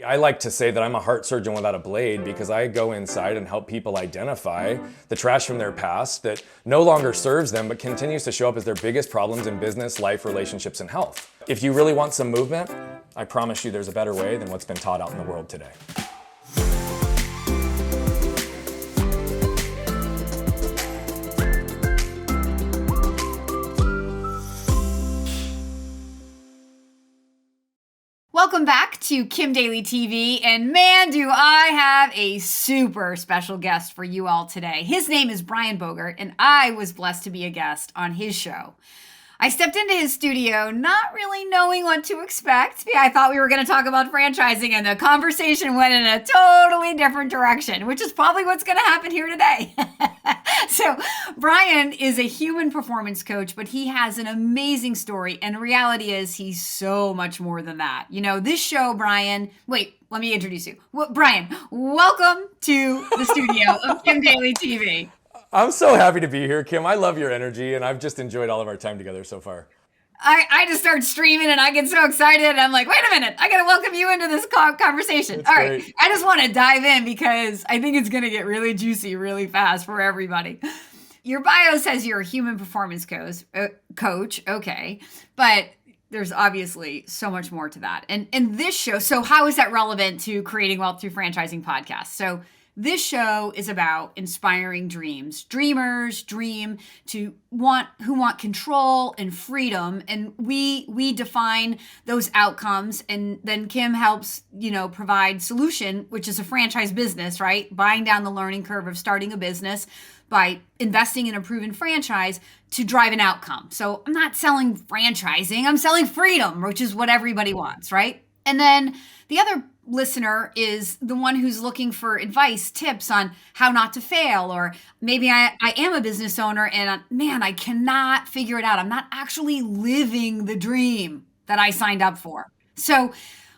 I like to say that I'm a heart surgeon without a blade because I go inside and help people identify the trash from their past that no longer serves them but continues to show up as their biggest problems in business, life, relationships, and health. If you really want some movement, I promise you there's a better way than what's been taught out in the world today. Welcome back to Kim Daily TV, and man, do I have a super special guest for you all today. His name is Brian Bogert, and I was blessed to be a guest on his show. I stepped into his studio not really knowing what to expect. I thought we were going to talk about franchising, and the conversation went in a totally different direction, which is probably what's going to happen here today. So Brian is a human performance coach, but he has an amazing story. And the reality is he's so much more than that. You know, this show, Brian, wait, let me introduce you. Brian, welcome to the studio of Kim Daily TV. I'm so happy to be here, Kim. I love your energy, and I've just enjoyed all of our time together so far. I just start streaming, and I get so excited. I'm like, wait a minute, I got to welcome you into this conversation. That's all right, great. I just want to dive in because I think it's going to get really juicy really fast for everybody. Your bio says you're a human performance coach, okay, but there's obviously so much more to that. And this show, so how is that relevant to Creating Wealth Through Franchising podcast? So this show is about inspiring dreams. Dreamers dream who want control and freedom, and we define those outcomes, and then Kim helps, provide solution, which is a franchise business, right? Buying down the learning curve of starting a business by investing in a proven franchise to drive an outcome. So I'm not selling franchising, I'm selling freedom, which is what everybody wants, right? And then the other listener is the one who's looking for advice, tips on how not to fail, or maybe I am a business owner and man, I cannot figure it out. I'm not actually living the dream that I signed up for. So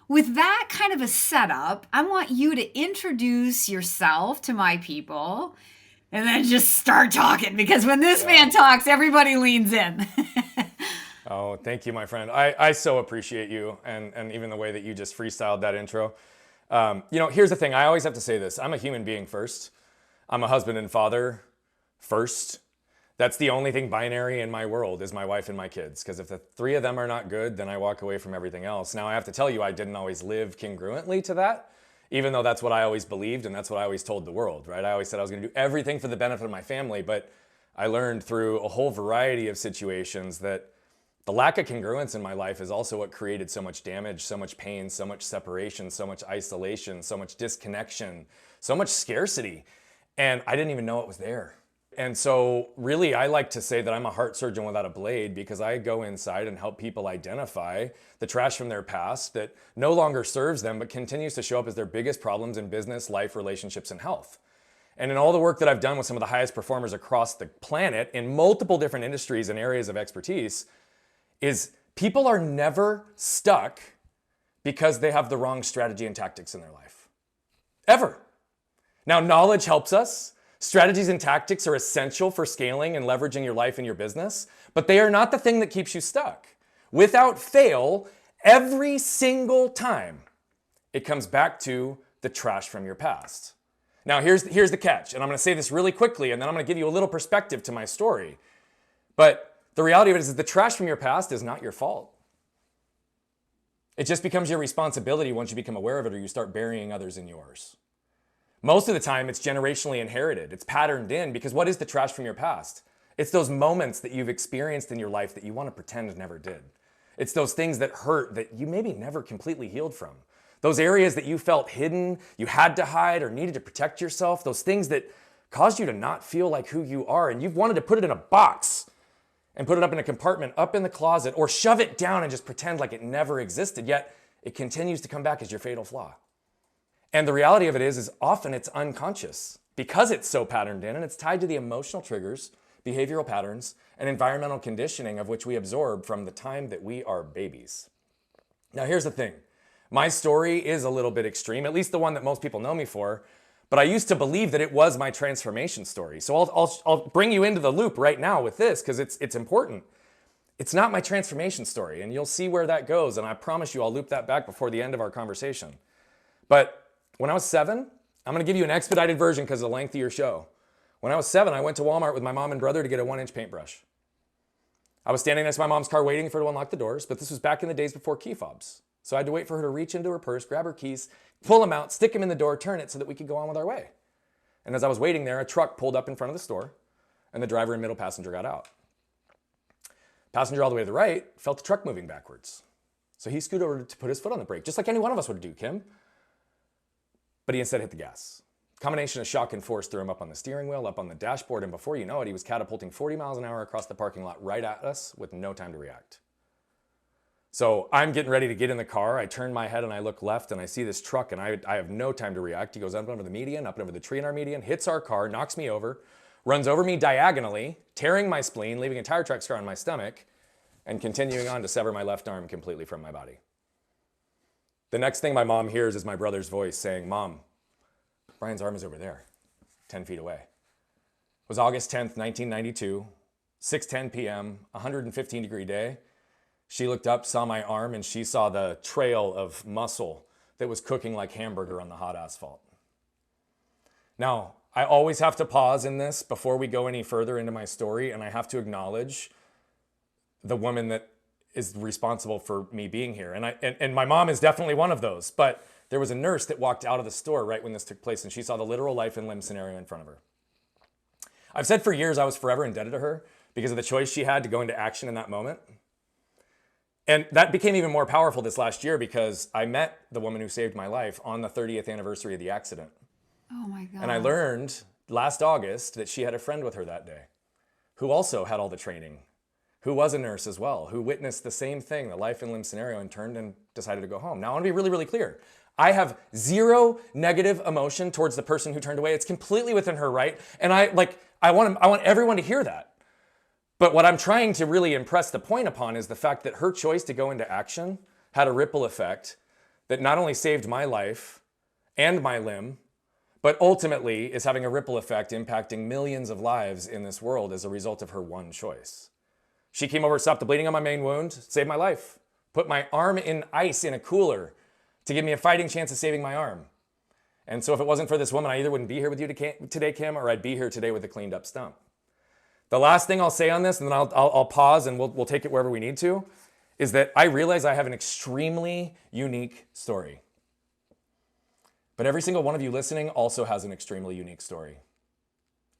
with that kind of a setup, I want you to introduce yourself to my people and then just start talking, because when this man talks, everybody leans in. Oh, thank you, my friend. I so appreciate you and even the way that you just freestyled that intro. Here's the thing. I always have to say this. I'm a human being first. I'm a husband and father first. That's the only thing binary in my world is my wife and my kids. Because if the three of them are not good, then I walk away from everything else. Now, I have to tell you, I didn't always live congruently to that, even though that's what I always believed and that's what I always told the world, right? I always said I was going to do everything for the benefit of my family, but I learned through a whole variety of situations that the lack of congruence in my life is also what created so much damage, so much pain, so much separation, so much isolation, so much disconnection, so much scarcity. And I didn't even know it was there. And so really, I like to say that I'm a heart surgeon without a blade because I go inside and help people identify the trash from their past that no longer serves them, but continues to show up as their biggest problems in business, life, relationships, and health. And in all the work that I've done with some of the highest performers across the planet in multiple different industries and areas of expertise, is people are never stuck because they have the wrong strategy and tactics in their life. Ever. Now, knowledge helps us. Strategies and tactics are essential for scaling and leveraging your life and your business, but they are not the thing that keeps you stuck. Without fail, every single time, it comes back to the trash from your past. Now, here's the catch, and I'm going to say this really quickly, and then I'm going to give you a little perspective to my story. But the reality of it is the trash from your past is not your fault. It just becomes your responsibility once you become aware of it or you start burying others in yours. Most of the time, it's generationally inherited. It's patterned in because what is the trash from your past? It's those moments that you've experienced in your life that you want to pretend never did. It's those things that hurt that you maybe never completely healed from. Those areas that you felt hidden, you had to hide or needed to protect yourself. Those things that caused you to not feel like who you are, and you've wanted to put it in a box and put it up in a compartment, up in the closet, or shove it down and just pretend like it never existed, yet it continues to come back as your fatal flaw. And the reality of it is often it's unconscious because it's so patterned in, and it's tied to the emotional triggers, behavioral patterns, and environmental conditioning of which we absorb from the time that we are babies. Now, here's the thing. My story is a little bit extreme, at least the one that most people know me for, but I used to believe that it was my transformation story. So I'll bring you into the loop right now with this because it's important. It's not my transformation story, and you'll see where that goes, and I promise you I'll loop that back before the end of our conversation. But when I was 7, I'm going to give you an expedited version because of the lengthier show. When I was 7, I went to Walmart with my mom and brother to get a 1-inch paintbrush. I was standing next to my mom's car waiting for her to unlock the doors, but this was back in the days before key fobs. So I had to wait for her to reach into her purse, grab her keys, pull them out, stick them in the door, turn it so that we could go on with our way. And as I was waiting there, a truck pulled up in front of the store, and the driver and middle passenger got out. Passenger all the way to the right felt the truck moving backwards. So he scooted over to put his foot on the brake, just like any one of us would do, Kim. But he instead hit the gas. Combination of shock and force threw him up on the steering wheel, up on the dashboard, and before you know it, he was catapulting 40 miles an hour across the parking lot right at us with no time to react. So I'm getting ready to get in the car. I turn my head and I look left and I see this truck and I have no time to react. He goes up over the median, up over the tree in our median, hits our car, knocks me over, runs over me diagonally, tearing my spleen, leaving a tire track scar on my stomach, and continuing on to sever my left arm completely from my body. The next thing my mom hears is my brother's voice saying, "Mom, Brian's arm is over there, 10 feet away." It was August 10th, 1992, 6:10 p.m., 115-degree day. She looked up, saw my arm, and she saw the trail of muscle that was cooking like hamburger on the hot asphalt. Now, I always have to pause in this before we go any further into my story, and I have to acknowledge the woman that is responsible for me being here. And my mom is definitely one of those, but there was a nurse that walked out of the store right when this took place, and she saw the literal life and limb scenario in front of her. I've said for years I was forever indebted to her because of the choice she had to go into action in that moment. And that became even more powerful this last year because I met the woman who saved my life on the 30th anniversary of the accident. Oh my God. And I learned last August that she had a friend with her that day who also had all the training, who was a nurse as well, who witnessed the same thing, the life and limb scenario, and turned and decided to go home. Now I want to be really, really clear. I have zero negative emotion towards the person who turned away. It's completely within her right. And I want everyone to hear that. But what I'm trying to really impress the point upon is the fact that her choice to go into action had a ripple effect that not only saved my life and my limb, but ultimately is having a ripple effect impacting millions of lives in this world as a result of her one choice. She came over, stopped the bleeding on my main wound, saved my life, put my arm in ice in a cooler to give me a fighting chance of saving my arm. And so if it wasn't for this woman, I either wouldn't be here with you today, Kim, or I'd be here today with a cleaned up stump. The last thing I'll say on this, and then I'll pause and we'll take it wherever we need to, is that I realize I have an extremely unique story. But every single one of you listening also has an extremely unique story.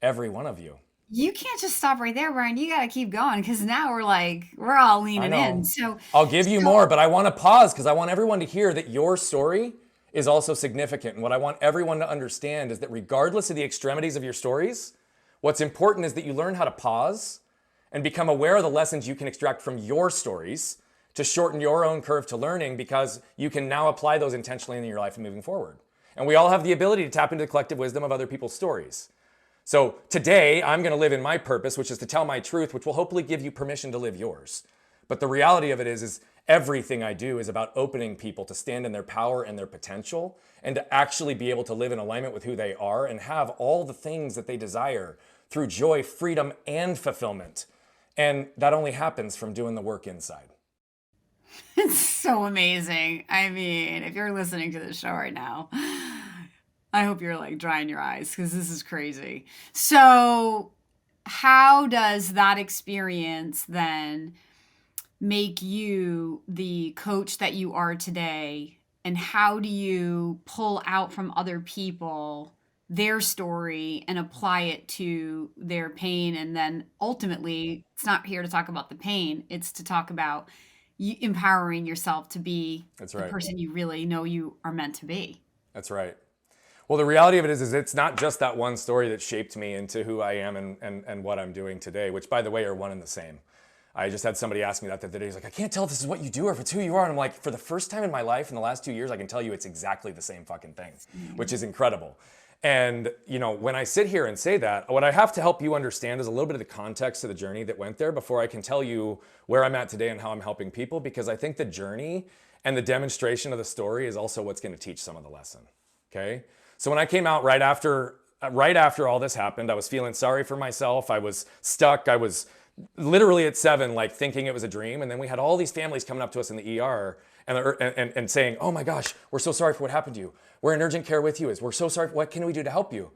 Every one of you. You can't just stop right there, Brian. You got to keep going because now we're all leaning in. So I'll give you more, but I want to pause because I want everyone to hear that your story is also significant. And what I want everyone to understand is that regardless of the extremities of your stories, what's important is that you learn how to pause and become aware of the lessons you can extract from your stories to shorten your own curve to learning because you can now apply those intentionally in your life and moving forward. And we all have the ability to tap into the collective wisdom of other people's stories. So today, I'm going to live in my purpose, which is to tell my truth, which will hopefully give you permission to live yours. But the reality of it is everything I do is about opening people to stand in their power and their potential and to actually be able to live in alignment with who they are and have all the things that they desire through joy, freedom, and fulfillment. And that only happens from doing the work inside. it's so amazing. I mean, if you're listening to this show right now, I hope you're like drying your eyes because this is crazy. So how does that experience then make you the coach that you are today? And how do you pull out from other people their story and apply it to their pain? And then ultimately, it's not here to talk about the pain. It's to talk about empowering yourself to be That's the right. person you really know you are meant to be. That's right. Well, the reality of it is it's not just that one story that shaped me into who I am and what I'm doing today, which, by the way, are one and the same. I just had somebody ask me that the other day. He's like, I can't tell if this is what you do or if it's who you are. And I'm like, for the first time in my life in the last 2 years, I can tell you it's exactly the same fucking thing, which is incredible. And, you know, when I sit here and say that, what I have to help you understand is a little bit of the context of the journey that went there before I can tell you where I'm at today and how I'm helping people, because I think the journey and the demonstration of the story is also what's going to teach some of the lesson. Okay? So when I came out right after all this happened, I was feeling sorry for myself. I was stuck. I was literally at 7, like thinking it was a dream. And then we had all these families coming up to us in the ER and saying, oh my gosh, we're so sorry for what happened to you. We're in urgent care with you. We're so sorry. What can we do to help you?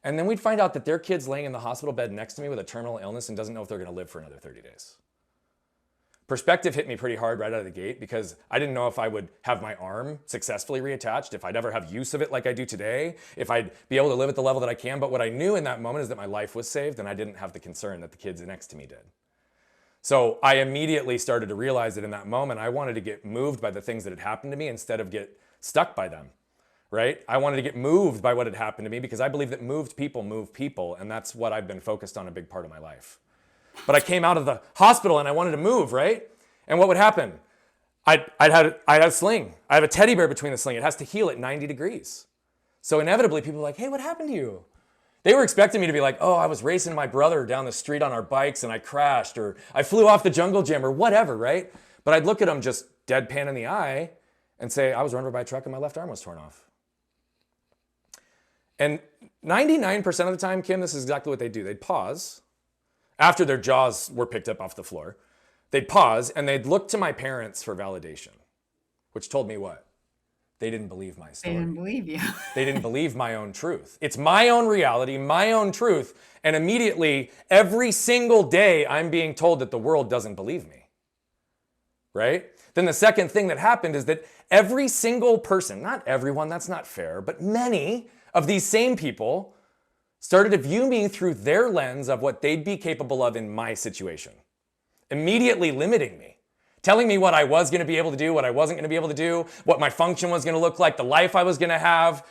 And then we'd find out that their kid's laying in the hospital bed next to me with a terminal illness and doesn't know if they're going to live for another 30 days. Perspective hit me pretty hard right out of the gate because I didn't know if I would have my arm successfully reattached, if I'd ever have use of it like I do today, if I'd be able to live at the level that I can. But what I knew in that moment is that my life was saved and I didn't have the concern that the kids next to me did. So I immediately started to realize that in that moment, I wanted to get moved by the things that had happened to me instead of get stuck by them, right? I wanted to get moved by what had happened to me because I believe that moved people move people, and that's what I've been focused on a big part of my life. But I came out of the hospital and I wanted to move, right? And what would happen? I had a sling. I have a teddy bear between the sling. It has to heal at 90 degrees. So inevitably people are like, hey, what happened to you? They were expecting me to be like, oh, I was racing my brother down the street on our bikes and I crashed, or I flew off the jungle gym, or whatever, right? But I'd look at them just deadpan in the eye and say, I was run over by a truck and my left arm was torn off. And 99% of the time, Kim, this is exactly what they'd do. They'd pause after their jaws were picked up off the floor. They'd pause and they'd look to my parents for validation, which told me what? They didn't believe my story. They didn't believe you. They didn't believe my own truth. It's my own reality, my own truth. And immediately, every single day, I'm being told that the world doesn't believe me, right? Then the second thing that happened is that every single person, not everyone, that's not fair, but many of these same people started to view me through their lens of what they'd be capable of in my situation, immediately limiting me, telling me what I was going to be able to do, what I wasn't going to be able to do, what my function was going to look like, the life I was going to have.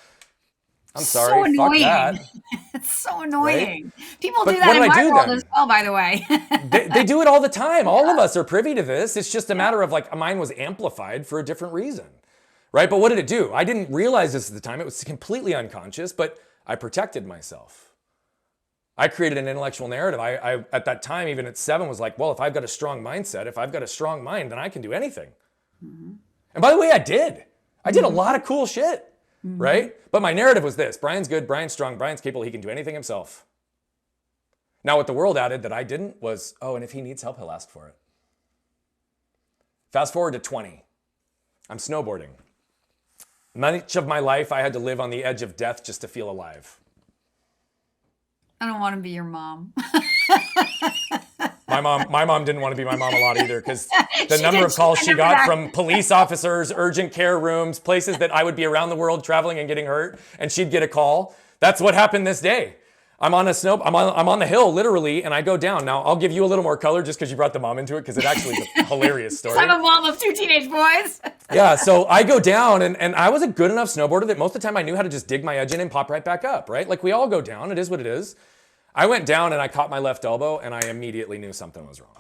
I'm sorry, so fuck that. It's so annoying. Right? People But do that in my world then? as well, by the way. They do it all the time. All of us are privy to this. It's just a matter of like mine was amplified for a different reason, right? But what did it do? I didn't realize this at the time. It was completely unconscious, but I protected myself. I created an intellectual narrative. I at that time, even at 7, was like, well, if I've got a strong mindset, if I've got a strong mind, then I can do anything. Mm-hmm. And by the way, I did. I did a lot of cool shit, right? But my narrative was this: Brian's good, Brian's strong, Brian's capable, he can do anything himself. Now, what the world added that I didn't was, oh, and if he needs help, he'll ask for it. Fast forward to 20. I'm snowboarding. Much of my life, I had to live on the edge of death just to feel alive. I don't want to be your mom. My mom didn't want to be my mom a lot either, because the number of calls she got from police officers, urgent care rooms, places that I would be around the world traveling and getting hurt, and she'd get a call. That's what happened this day. I'm on the hill literally, and I go down. Now I'll give you a little more color just because you brought the mom into it, because it actually is a hilarious story. I'm a mom of 2 teenage boys. Yeah, so I go down, and I was a good enough snowboarder that most of the time I knew how to just dig my edge in and pop right back up, right? Like we all go down. It is what it is. I went down and I caught my left elbow, and I immediately knew something was wrong.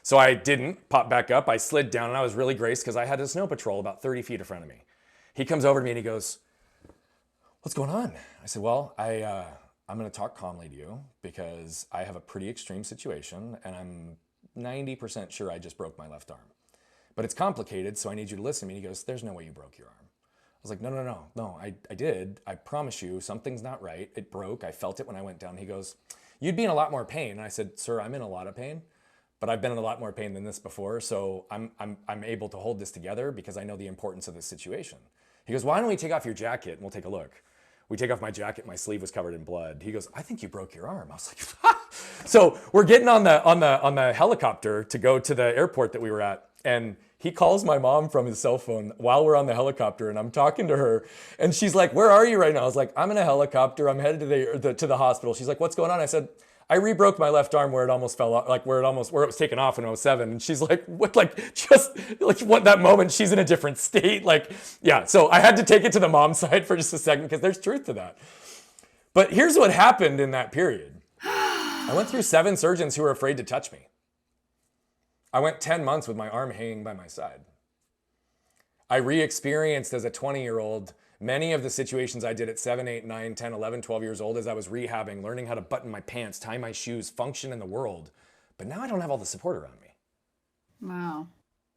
So I didn't pop back up. I slid down, and I was really graced because I had a snow patrol about 30 feet in front of me. He comes over to me and he goes, what's going on? I said, well, I'm going to talk calmly to you because I have a pretty extreme situation, and I'm 90% sure I just broke my left arm. But it's complicated, so I need you to listen to me. And he goes, there's no way you broke your arm. I was like, no, I did. I promise you, something's not right. It broke. I felt it when I went down. He goes, you'd be in a lot more pain. And I said, sir, I'm in a lot of pain, but I've been in a lot more pain than this before. So I'm able to hold this together because I know the importance of this situation. He goes, why don't we take off your jacket and we'll take a look. We take off my jacket. My sleeve was covered in blood. He goes, I think you broke your arm. I was like, so we're getting on the helicopter to go to the airport that we were at. And he calls my mom from his cell phone while we're on the helicopter, and I'm talking to her, and she's like, where are you right now? I was like, I'm in a helicopter. I'm headed to the hospital. She's like, what's going on? I said, I rebroke my left arm where it almost fell off, like where it was taken off in 07. And she's like, what, that moment, she's in a different state. Like, yeah. So I had to take it to the mom side for just a second because there's truth to that. But here's what happened in that period. I went through 7 surgeons who were afraid to touch me. I went 10 months with my arm hanging by my side. I re-experienced as a 20-year-old many of the situations I did at 7, 8, 9, 10, 11, 12 years old as I was rehabbing, learning how to button my pants, tie my shoes, function in the world. But now I don't have all the support around me. Wow.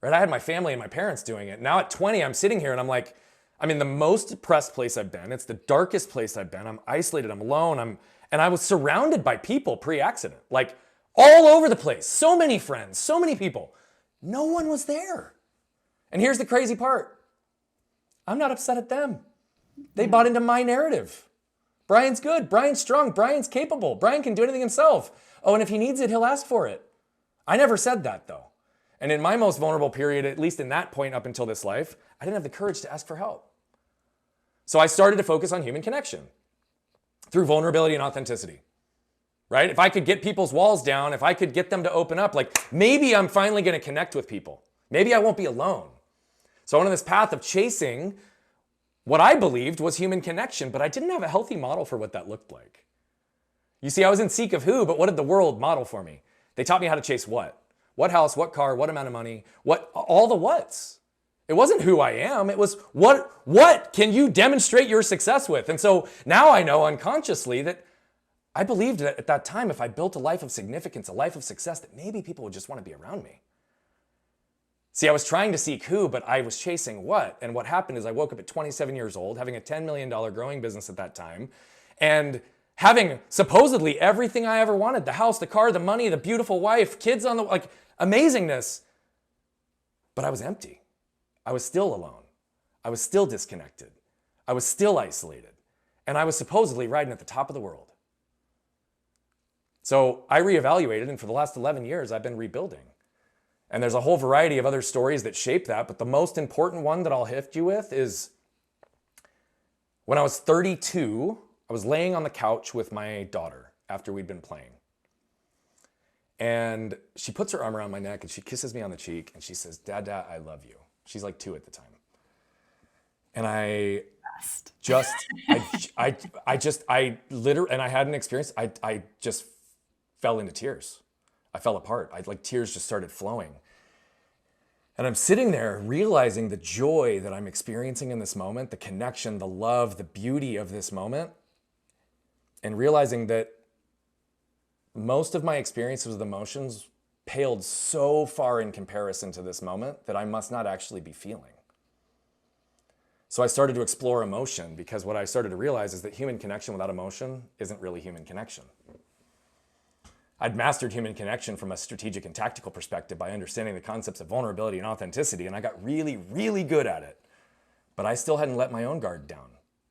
Right? I had my family and my parents doing it. Now at 20, I'm sitting here and I'm like, I'm in the most depressed place I've been. It's the darkest place I've been. I'm isolated, I'm alone, and I was surrounded by people pre-accident. Like, all over the place. So many friends, so many people. No one was there. And here's the crazy part. I'm not upset at them. They bought into my narrative. Brian's good. Brian's strong. Brian's capable. Brian can do anything himself. Oh, and if he needs it, he'll ask for it. I never said that though. And in my most vulnerable period, at least in that point up until this life, I didn't have the courage to ask for help. So I started to focus on human connection through vulnerability and authenticity, right? If I could get people's walls down, if I could get them to open up, like maybe I'm finally going to connect with people. Maybe I won't be alone. So I went on this path of chasing what I believed was human connection, but I didn't have a healthy model for what that looked like. You see, I was in seek of who, but what did the world model for me? They taught me how to chase what? What house, what car, what amount of money, what, all the whats. It wasn't who I am, it was what can you demonstrate your success with? And so now I know unconsciously that I believed that at that time, if I built a life of significance, a life of success, that maybe people would just want to be around me. See, I was trying to seek who, but I was chasing what? And what happened is I woke up at 27 years old, having a $10 million growing business at that time, and having supposedly everything I ever wanted, the house, the car, the money, the beautiful wife, kids on the, like amazingness. But I was empty. I was still alone. I was still disconnected. I was still isolated. And I was supposedly riding at the top of the world. So I reevaluated, and for the last 11 years, I've been rebuilding. And there's a whole variety of other stories that shape that, but the most important one that I'll hit you with is when I was 32, I was laying on the couch with my daughter after we'd been playing. And she puts her arm around my neck and she kisses me on the cheek and she says, Dada, I love you. She's like 2 at the time. And I literally, and I had an experience, I just fell into tears. I fell apart. Tears just started flowing. And I'm sitting there realizing the joy that I'm experiencing in this moment, the connection, the love, the beauty of this moment, and realizing that most of my experiences with emotions paled so far in comparison to this moment that I must not actually be feeling. So I started to explore emotion, because what I started to realize is that human connection without emotion isn't really human connection. I'd mastered human connection from a strategic and tactical perspective by understanding the concepts of vulnerability and authenticity, and I got really, really good at it. But I still hadn't let my own guard down.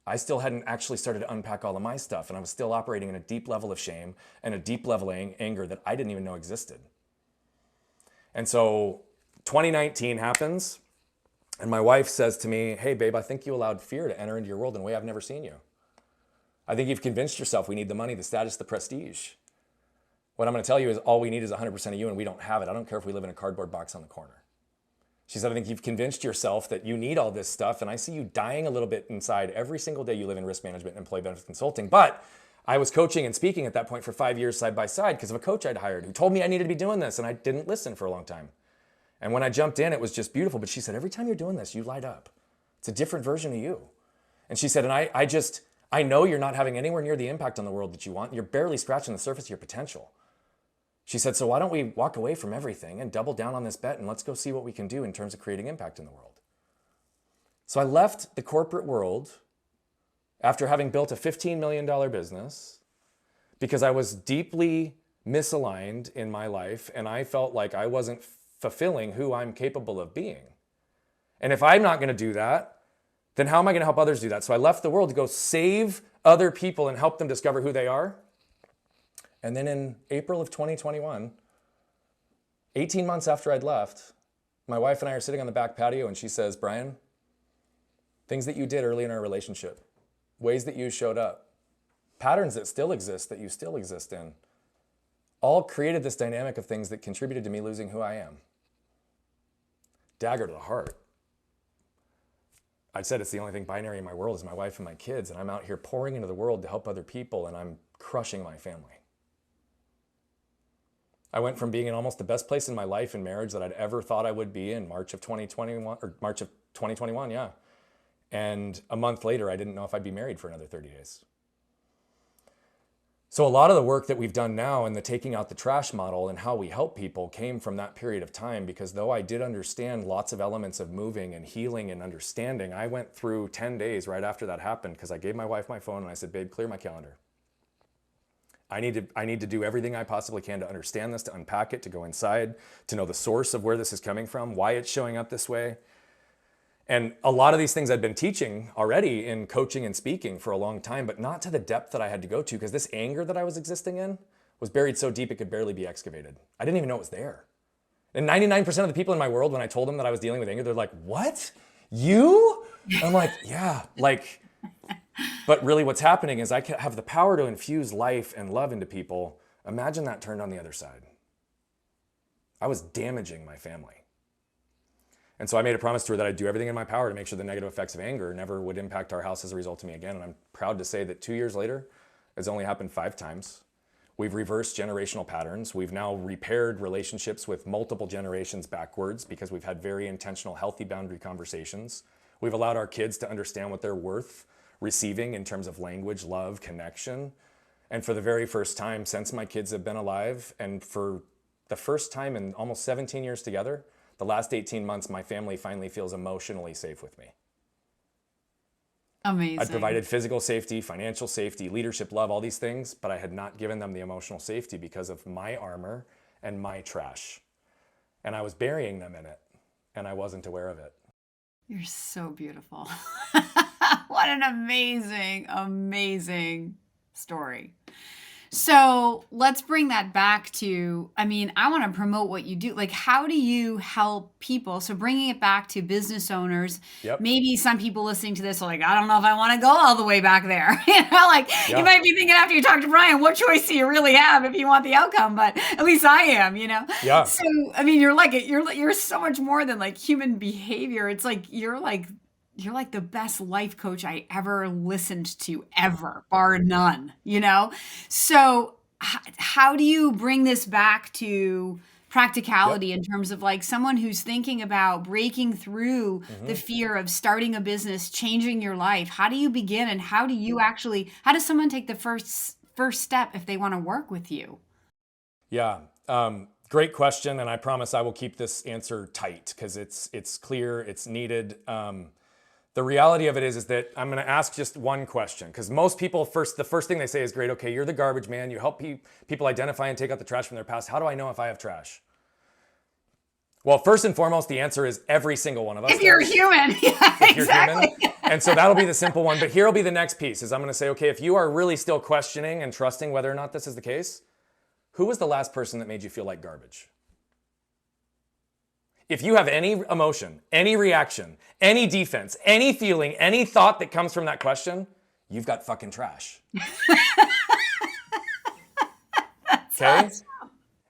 I still hadn't actually started to unpack all of my stuff, and I was still operating in a deep level of shame and a deep level of anger that I didn't even know existed. And so 2019 happens, and my wife says to me, hey babe, I think you allowed fear to enter into your world in a way I've never seen you. I think you've convinced yourself we need the money, the status, the prestige. What I'm going to tell you is all we need is 100% of you, and we don't have it. I don't care if we live in a cardboard box on the corner. She said, I think you've convinced yourself that you need all this stuff, and I see you dying a little bit inside every single day you live in risk management and employee benefits consulting. But I was coaching and speaking at that point for 5 years side by side because of a coach I'd hired who told me I needed to be doing this, and I didn't listen for a long time. And when I jumped in, it was just beautiful. But she said, every time you're doing this, you light up. It's a different version of you. And she said, and I know you're not having anywhere near the impact on the world that you want. You're barely scratching the surface of your potential. She said, so why don't we walk away from everything and double down on this bet, and let's go see what we can do in terms of creating impact in the world. So I left the corporate world after having built a $15 million business because I was deeply misaligned in my life, and I felt like I wasn't fulfilling who I'm capable of being. And if I'm not going to do that, then how am I going to help others do that? So I left the world to go save other people and help them discover who they are. And then in April of 2021, 18 months after I'd left, my wife and I are sitting on the back patio, and she says, Brian, things that you did early in our relationship, ways that you showed up, patterns that still exist, that you still exist in, all created this dynamic of things that contributed to me losing who I am. Dagger to the heart. I said it's the only thing binary in my world is my wife and my kids, and I'm out here pouring into the world to help other people, and I'm crushing my family. I went from being in almost the best place in my life in marriage that I'd ever thought I would be in March of 2021, yeah. And a month later, I didn't know if I'd be married for another 30 days. So a lot of the work that we've done now and the taking out the trash model and how we help people came from that period of time, because though I did understand lots of elements of moving and healing and understanding, I went through 10 days right after that happened because I gave my wife my phone and I said, babe, clear my calendar. I need to do everything I possibly can to understand this, to unpack it, to go inside, to know the source of where this is coming from, why it's showing up this way. And a lot of these things I'd been teaching already in coaching and speaking for a long time, but not to the depth that I had to go to, because this anger that I was existing in was buried so deep it could barely be excavated. I didn't even know it was there. And 99% of the people in my world, when I told them that I was dealing with anger, they're like, what? You? I'm like, yeah, like, but really what's happening is I have the power to infuse life and love into people. Imagine that turned on the other side. I was damaging my family. And so I made a promise to her that I'd do everything in my power to make sure the negative effects of anger never would impact our house as a result of me again. And I'm proud to say that 2 years later, it's only happened 5 times. We've reversed generational patterns. We've now repaired relationships with multiple generations backwards because we've had very intentional, healthy boundary conversations. We've allowed our kids to understand what they're worth receiving in terms of language, love, connection. And for the very first time since my kids have been alive, and for the first time in almost 17 years together, the last 18 months, my family finally feels emotionally safe with me. Amazing. I'd provided physical safety, financial safety, leadership, love, all these things, but I had not given them the emotional safety because of my armor and my trash. And I was burying them in it, and I wasn't aware of it. You're so beautiful. What an amazing, amazing story. So let's bring that back to, I mean, I want to promote what you do. Like, how do you help people? So bringing it back to business owners, Yep. maybe some people listening to this are like, I don't know if I want to go all the way back there. Like Yeah. you might be thinking after you talk to Brian, what choice do you really have if you want the outcome? But at least I am, Yeah. So, I mean, you're so much more than like human behavior. It's like, you're like the best life coach I ever listened to, ever, bar none, So how do you bring this back to practicality in terms of like someone who's thinking about breaking through the fear of starting a business, changing your life? How do you begin, and how does someone take the first step if they want to work with you? Yeah. Great question. And I promise I will keep this answer tight because it's clear, it's needed. The reality of it is that I'm going to ask just one question, because most people the first thing they say is, great, okay, you're the garbage man. You help people identify and take out the trash from their past. How do I know if I have trash? Well, first and foremost, the answer is every single one of us. If you're human. Yeah, if you're exactly. human. And so that'll be the simple one. But here will be the next piece, is I'm going to say, okay, if you are really still questioning and trusting whether or not this is the case, who was the last person that made you feel like garbage? If you have any emotion, any reaction, any defense, any feeling, any thought that comes from that question, you've got fucking trash. Okay? Awesome.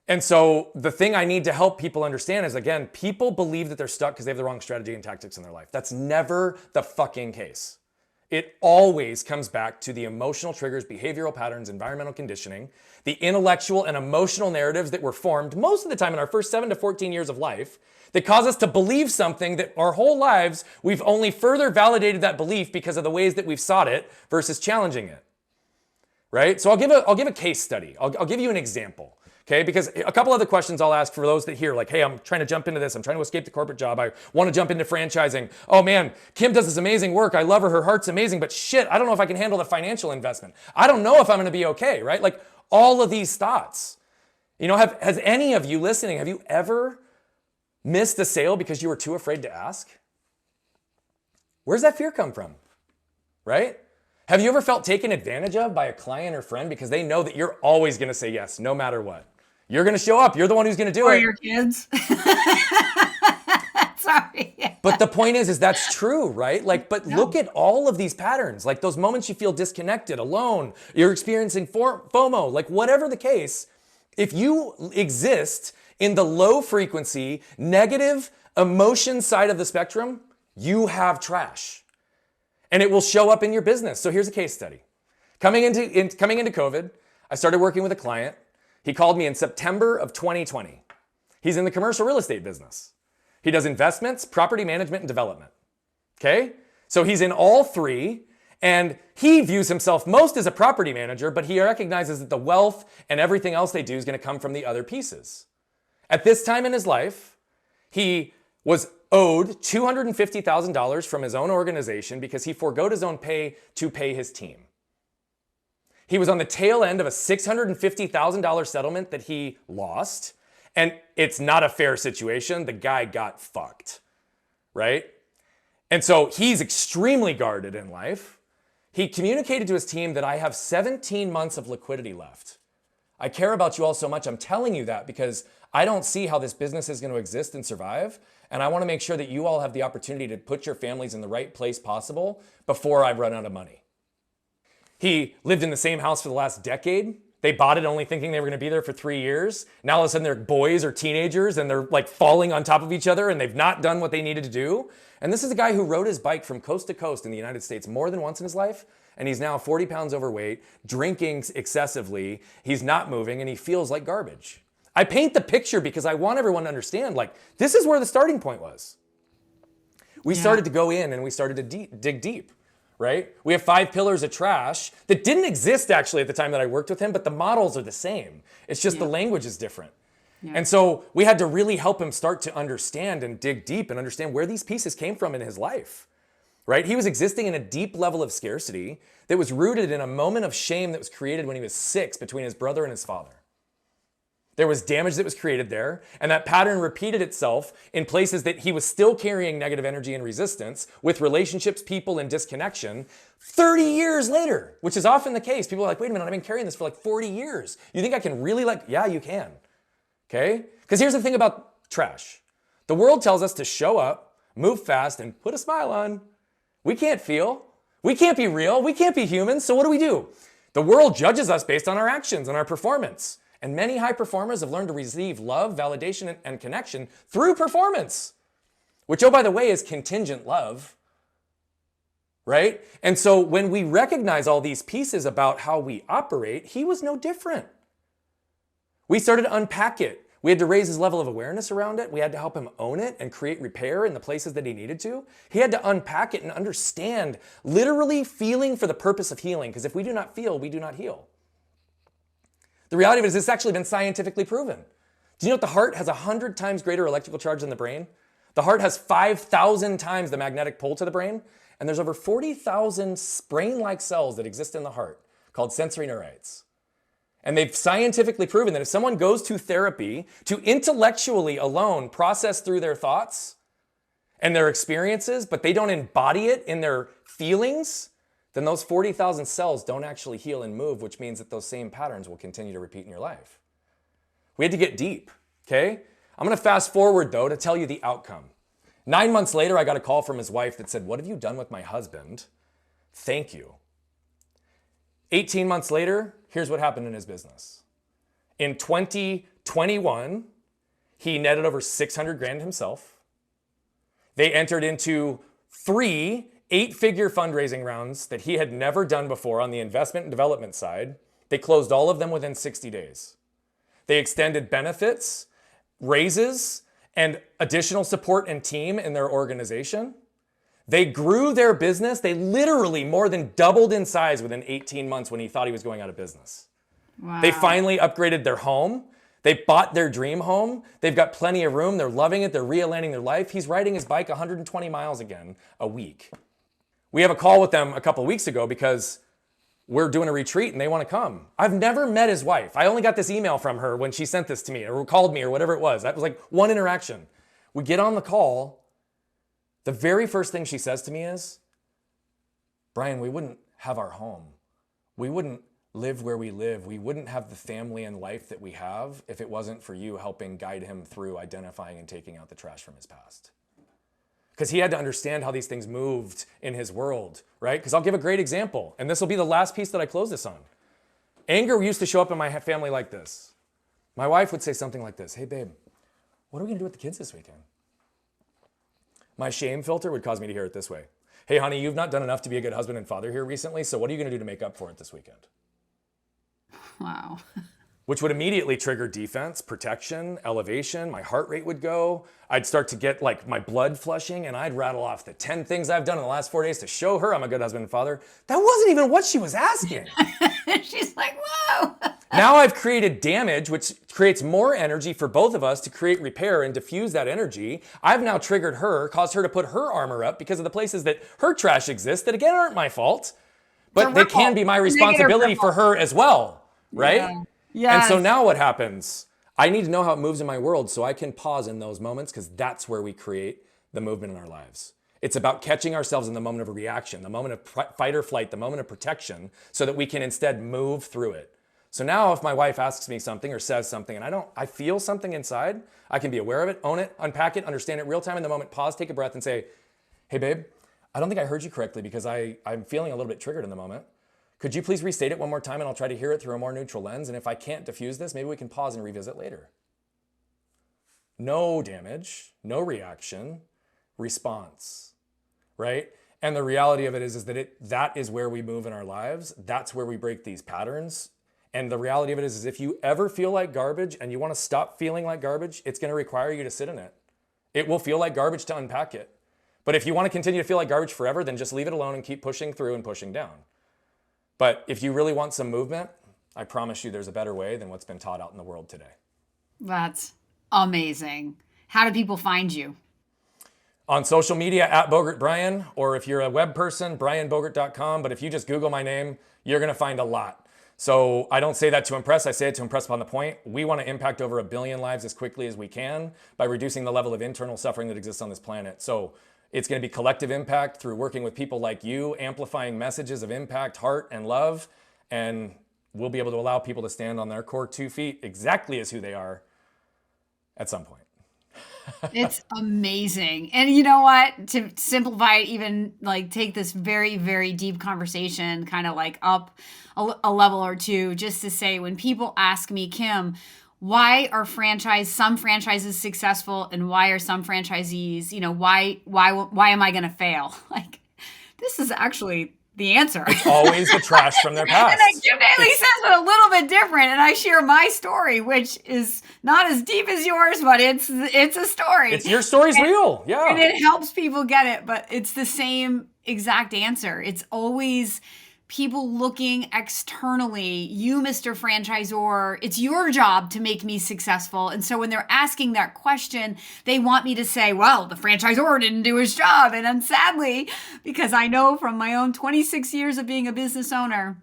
And so the thing I need to help people understand is, again, people believe that they're stuck because they have the wrong strategy and tactics in their life. That's never the fucking case. It always comes back to the emotional triggers, behavioral patterns, environmental conditioning, the intellectual and emotional narratives that were formed most of the time in our first 7 to 14 years of life that cause us to believe something that our whole lives we've only further validated that belief because of the ways that we've sought it versus challenging it. Right? So I'll give a case study. I'll give you an example. Okay, because a couple other questions I'll ask for those that hear, like, hey, I'm trying to jump into this. I'm trying to escape the corporate job. I want to jump into franchising. Oh man, Kim does this amazing work. I love her. Her heart's amazing, but shit, I don't know if I can handle the financial investment. I don't know if I'm going to be okay, right? Like all of these thoughts. Has any of you listening, have you ever missed a sale because you were too afraid to ask? Where's that fear come from, right? Have you ever felt taken advantage of by a client or friend because they know that you're always going to say yes, no matter what? You're going to show up. You're the one who's going to do it. Or your kids. Sorry. But the point is that's true, right? Look at all of these patterns. Like those moments you feel disconnected, alone, you're experiencing FOMO, like whatever the case, if you exist in the low frequency, negative emotion side of the spectrum, you have trash. And it will show up in your business. So here's a case study. Coming into COVID, I started working with a client. He called me in September of 2020. He's in the commercial real estate business. He does investments, property management, and development. Okay? So he's in all three, and he views himself most as a property manager, but he recognizes that the wealth and everything else they do is going to come from the other pieces. At this time in his life, he was owed $250,000 from his own organization because he forgoed his own pay to pay his team. He was on the tail end of a $650,000 settlement that he lost, and it's not a fair situation. The guy got fucked, right? And so he's extremely guarded in life. He communicated to his team that I have 17 months of liquidity left. I care about you all so much. I'm telling you that because I don't see how this business is going to exist and survive. And I want to make sure that you all have the opportunity to put your families in the right place possible before I run out of money. He lived in the same house for the last decade. They bought it only thinking they were going to be there for 3 years. Now all of a sudden they're boys or teenagers and they're like falling on top of each other and they've not done what they needed to do. And this is a guy who rode his bike from coast to coast in the United States more than once in his life. And he's now 40 pounds overweight, drinking excessively. He's not moving and he feels like garbage. I paint the picture because I want everyone to understand, like, this is where the starting point was. We started to go in and we started to dig deep. Right? We have 5 pillars of trash that didn't exist actually at the time that I worked with him, but the models are the same. It's just the language is different. Yeah. And so we had to really help him start to understand and dig deep and understand where these pieces came from in his life. Right? He was existing in a deep level of scarcity that was rooted in a moment of shame that was created when he was 6 between his brother and his father. There was damage that was created there, and that pattern repeated itself in places that he was still carrying negative energy and resistance with relationships, people, and disconnection 30 years later, which is often the case. People are like, wait a minute, I've been carrying this for like 40 years. You think I can really yeah, you can. Okay? Because here's the thing about trash. The world tells us to show up, move fast, and put a smile on. We can't feel. We can't be real. We can't be human. So what do? The world judges us based on our actions and our performance. And many high performers have learned to receive love, validation, and connection through performance, which, oh, by the way, is contingent love, right? And so when we recognize all these pieces about how we operate, he was no different. We started to unpack it. We had to raise his level of awareness around it. We had to help him own it and create repair in the places that he needed to. He had to unpack it and understand, literally feeling for the purpose of healing, because if we do not feel, we do not heal. The reality of it is it's actually been scientifically proven. Do you know that the heart has 100 times greater electrical charge than the brain? The heart has 5,000 times the magnetic pull to the brain. And there's over 40,000 brain-like cells that exist in the heart called sensory neurites. And they've scientifically proven that if someone goes to therapy to intellectually alone process through their thoughts and their experiences, but they don't embody it in their feelings, then those 40,000 cells don't actually heal and move, which means that those same patterns will continue to repeat in your life. We had to get deep, okay? I'm gonna fast forward though to tell you the outcome. 9 months later, I got a call from his wife that said, "What have you done with my husband? Thank you." 18 months later, here's what happened in his business. In 2021, he netted over 600 grand himself. They entered into 3 8-figure fundraising rounds that he had never done before on the investment and development side. They closed all of them within 60 days. They extended benefits, raises, and additional support and team in their organization. They grew their business. They literally more than doubled in size within 18 months when he thought he was going out of business. Wow. They finally upgraded their home. They bought their dream home. They've got plenty of room. They're loving it. They're realigning their life. He's riding his bike 120 miles again a week. We have a call with them a couple weeks ago because we're doing a retreat and they want to come. I've never met his wife. I only got this email from her when she sent this to me or called me or whatever it was. That was like one interaction. We get on the call. The very first thing she says to me is, "Brian, we wouldn't have our home. We wouldn't live where we live. We wouldn't have the family and life that we have if it wasn't for you helping guide him through identifying and taking out the trash from his past." Because he had to understand how these things moved in his world, right? Because I'll give a great example, and this will be the last piece that I close this on. Anger used to show up in my family like this. My wife would say something like this: "Hey, babe, what are we gonna do with the kids this weekend?" My shame filter would cause me to hear it this way: "Hey, honey, you've not done enough to be a good husband and father here recently, so what are you gonna do to make up for it this weekend?" Wow. Which would immediately trigger defense, protection, elevation. My heart rate would go. I'd start to get like my blood flushing and I'd rattle off the 10 things I've done in the last 4 days to show her I'm a good husband and father. That wasn't even what she was asking. She's like, whoa. Now I've created damage, which creates more energy for both of us to create repair and diffuse that energy. I've now triggered her, caused her to put her armor up because of the places that her trash exists that again aren't my fault, but they can be my responsibility for her as well, right? Yeah. Yes. And so now what happens? I need to know how it moves in my world so I can pause in those moments because that's where we create the movement in our lives. It's about catching ourselves in the moment of a reaction, the moment of fight or flight, the moment of protection, so that we can instead move through it. So now if my wife asks me something or says something and I feel something inside, I can be aware of it, own it, unpack it, understand it real time in the moment, pause, take a breath and say, hey babe, I don't think I heard you correctly because I'm feeling a little bit triggered in the moment. Could you please restate it one more time and I'll try to hear it through a more neutral lens. And if I can't diffuse this, maybe we can pause and revisit later. No damage, no reaction, response, right? And the reality of it is that that is where we move in our lives. That's where we break these patterns. And the reality of it is if you ever feel like garbage and you want to stop feeling like garbage, it's going to require you to sit in it. It will feel like garbage to unpack it. But if you want to continue to feel like garbage forever, then just leave it alone and keep pushing through and pushing down. But if you really want some movement, I promise you there's a better way than what's been taught out in the world today. That's amazing. How do people find you? On social media at Bogert Brian, or if you're a web person, brianbogert.com. But if you just Google my name, you're going to find a lot. So I don't say that to impress. I say it to impress upon the point. We want to impact over 1 billion lives as quickly as we can by reducing the level of internal suffering that exists on this planet. So it's going to be collective impact through working with people like you, amplifying messages of impact, heart, and love. And we'll be able to allow people to stand on their core 2 feet exactly as who they are at some point. It's amazing. And you know what? To simplify it, even like take this very, very deep conversation kind of like up a level or two, just to say when people ask me, Kim, why are some franchises successful and why are some franchisees, why am I going to fail? Like, this is actually the answer. It's always the trash from their past. And Kim Daly says it a little bit different, and I share my story, which is not as deep as yours, but it's a story. It's your story's real, yeah. And it helps people get it, but it's the same exact answer. It's always people looking externally. You, Mr. Franchisor, it's your job to make me successful. And so when they're asking that question, they want me to say, well, the franchisor didn't do his job. And then sadly, because I know from my own 26 years of being a business owner,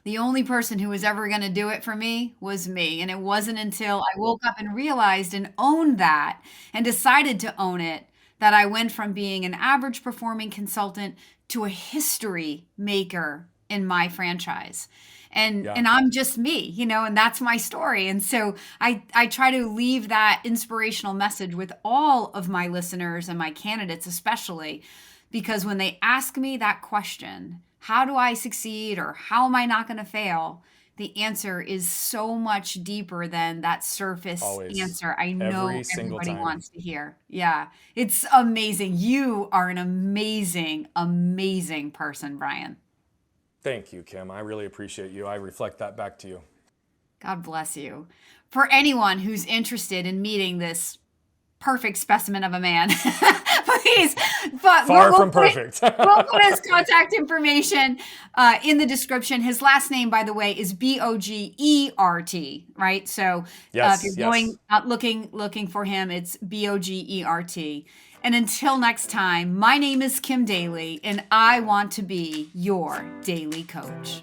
the only person who was ever going to do it for me was me. And it wasn't until I woke up and realized and owned that and decided to own it that I went from being an average performing consultant to a history maker in my franchise. And I'm just me, and that's my story. And so I try to leave that inspirational message with all of my listeners and my candidates especially, because when they ask me that question, how do I succeed or how am I not going to fail? The answer is so much deeper than that surface answer I know everybody wants to hear. Yeah, it's amazing. You are an amazing, amazing person, Brian. Thank you, Kim. I really appreciate you. I reflect that back to you. God bless you. For anyone who's interested in meeting this perfect specimen of a man, please. But Far from perfect. We'll put his contact information in the description. His last name, by the way, is Bogert, right? So if you're going out looking for him, it's Bogert. And until next time, my name is Kim Daly, and I want to be your daily coach.